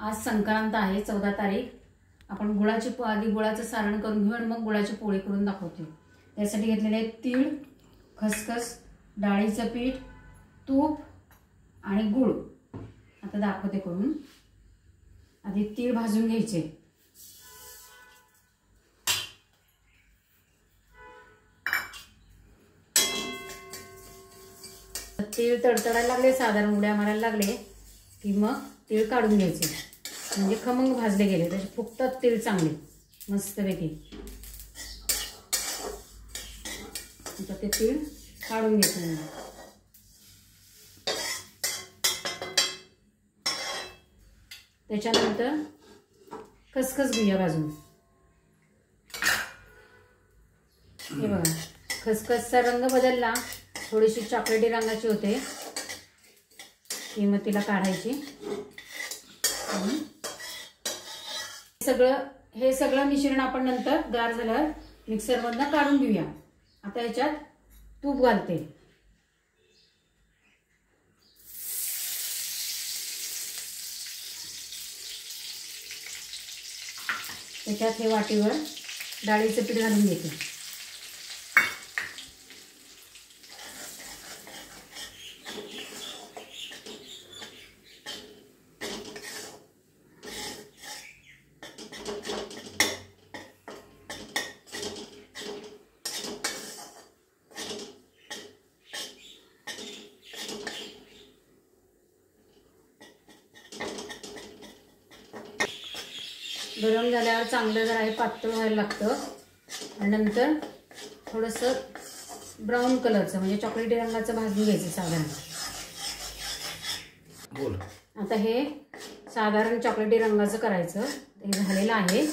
आज संक्रांत आहे 14 तारीख। आपण गुळाची आधी गुळाचं सारण करून घेऊ आणि मग गुळाची पोळी करून दाखवते। त्यासाठी घेतलेले आहेत तीळ, खसखस, डाळीचं पीठ, तूप आणि गुळ। आता दाखवते करून। आधी तीळ भाजून घ्यायचे। तीळ तडतडायला लागले, साधारण उड्या मारायला लागले की मग तीळ काढून घ्यायचे, म्हणजे खमंग भाजले गेले, त्याचे फुगतात तीळ चांगले मस्तपैकी। आता ते तीळ काढून घ्यायचे। त्याच्यानंतर खसखस घेऊया भाजून। हे बघा, खसखसचा रंग बदलला, थोडीशी चॉकलेटी रंगाची होते की मग तिला काढायची। हे सगळं मिश्रण आपण नंतर गार झाल्यावर मिक्सरमधनं काढून घेऊया। आता याच्यात तूप घालते। त्याच्यात हे वाटीवर डाळीचं पीठ घालून घेते। गरम झाल्यावर चांगलं जरा हे पातळ व्हायला लागतं आणि नंतर थोडंसं ब्राऊन कलरचं म्हणजे चॉकलेटी रंगाचं भाजून घ्यायचं साधारण। बोल। आता हे साधारण चॉकलेटी रंगाचं करायचं। हे झालेलं आहे,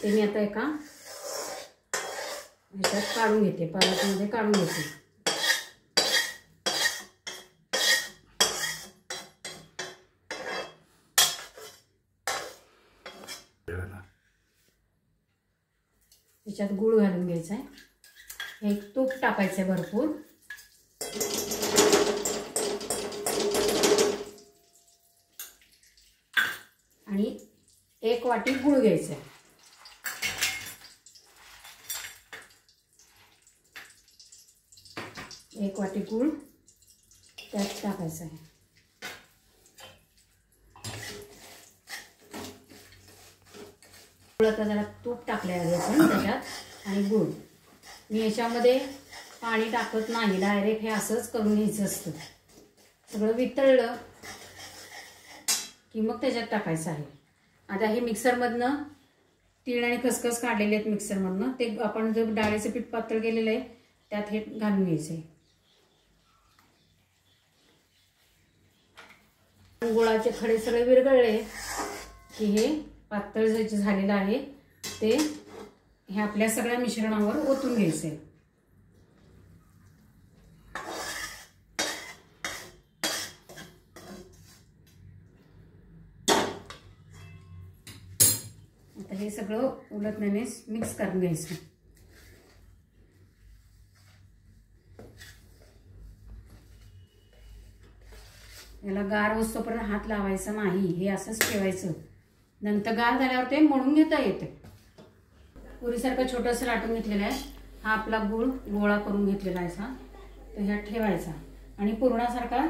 ते मी आता एका ह्याच्यात काढून घेते, परातीमध्ये काढून घेते। त्याच्यात गुळ घालून घ्यायचा आहे, एक तूप टाकायचं आहे भरपूर, आणि 1 वाटी गुळ घ्यायचा आहे। एक वाटी गुळ त्यात टाकायचा आहे। आता जरा तूप टाकले आहे आपण त्याच्यात आणि गुळ। मी याच्यामध्ये पाणी टाकत नाही, डायरेक्ट हे असंच करून घ्यायचं असतं। सगळं वितळलं की मग त्याच्यात टाकायचं आहे। आता हे मिक्सरमधनं तीळ आणि खसखस काढलेले आहेत मिक्सरमधनं, ते आपण जे डाळीचं पीठ पातळ केलेलं आहे त्यात हे घालून घ्यायचं आहे। गुळाचे खडे सगळे विरघळले की हे पातळ जे झालेलं आहे ते हे आपल्या सगळ्या मिश्रणावर ओतून घ्यायचे। आता हे सगळं उलटण्याने मिक्स करून घ्यायचं। याला गार होईपर्यंत हात लावायचा नाही, हे असंच ठेवायचं। नंतर गार झाल्यावर ते मळून घेता येते। पुरीसारखं छोटंसं लाटून घेतलेलं आहे। हा आपला गुळ गोळा करून घेतलेला आहे असा, तर ह्यात ठेवायचा आणि पुरणासारखा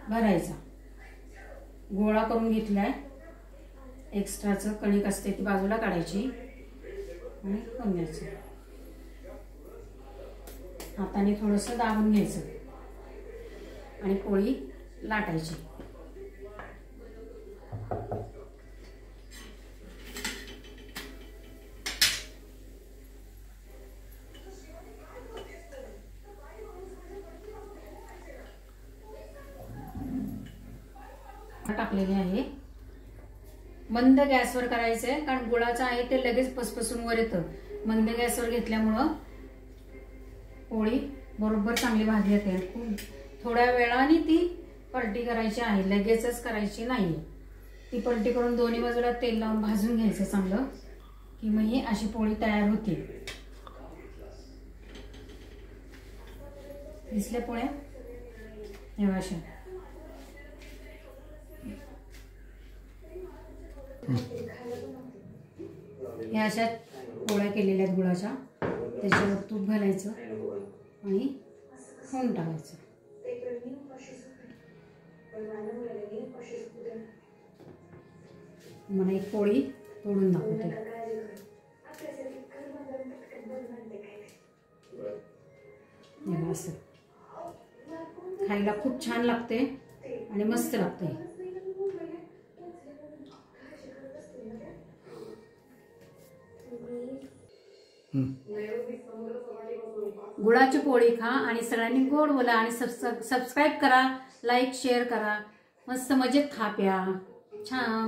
भरायचा। गोळा करून घेतलाय, एक्स्ट्राचं कणिक असते ती बाजूला काढायची आणि करून घ्यायचं। हाताने थोडंसं दाबून घ्यायचं आणि पोळी लाटायची। टाकलेले आहे, मंद गॅसवर करायचं आहे, कारण गुळाचं आहे ते लगेच फसफसून वर येतं। मंद गॅसवर घेतल्यामुळं पोळी बरोबर चांगली भाजली जाते। थोड्या वेळाने ती पलटी करायची आहे, लगेचच करायची नाही। ती पलटी करून दोन्ही बाजूला तेल लावून भाजून घ्यायचं चांगलं की मग ही अशी पोळी तयार होते। दिसल्या पोळ्या हे अशा। ह्या अशा पोळ्या केलेल्या आहेत गुळाच्या, त्याच्यावर तूप घालायचं आणि होऊन टाकायचं. मला एक पोळी तोडून दाखवते. असं खायला खूप छान लागते आणि मस्त लागते. गुळाची पोळी खा आणि सगळ्यांनी गोड बोला आणि सबस्क्राईब करा, लाईक शेअर करा. मस्त मजेत खा प्या छान.